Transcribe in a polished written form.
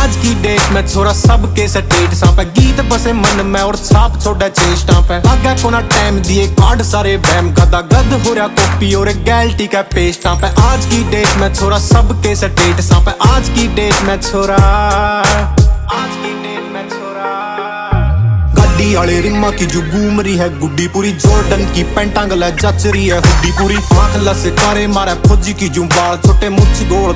आज की डेट में छोरा सबके स्टेट सा पे गीत बसे मन में और छाप छोड़ा चेष्टा पे आगे कोना टाइम दिए कार्ड सारे बैम गदा गद हो रहा कॉपी और गैल्टी का पेस्टा पे आज की डेट में छोरा सबके स्टेट सा पे आज की डेट में छोरा गड्डी वाले रिम्मा की जो घूम रही है गुड्डी पूरी जॉर्डन की पैंटा गला जच रही है हुड्डी पूरी आंख लस कारे मारे फौजी की जो बाल छोटे मुछ गोल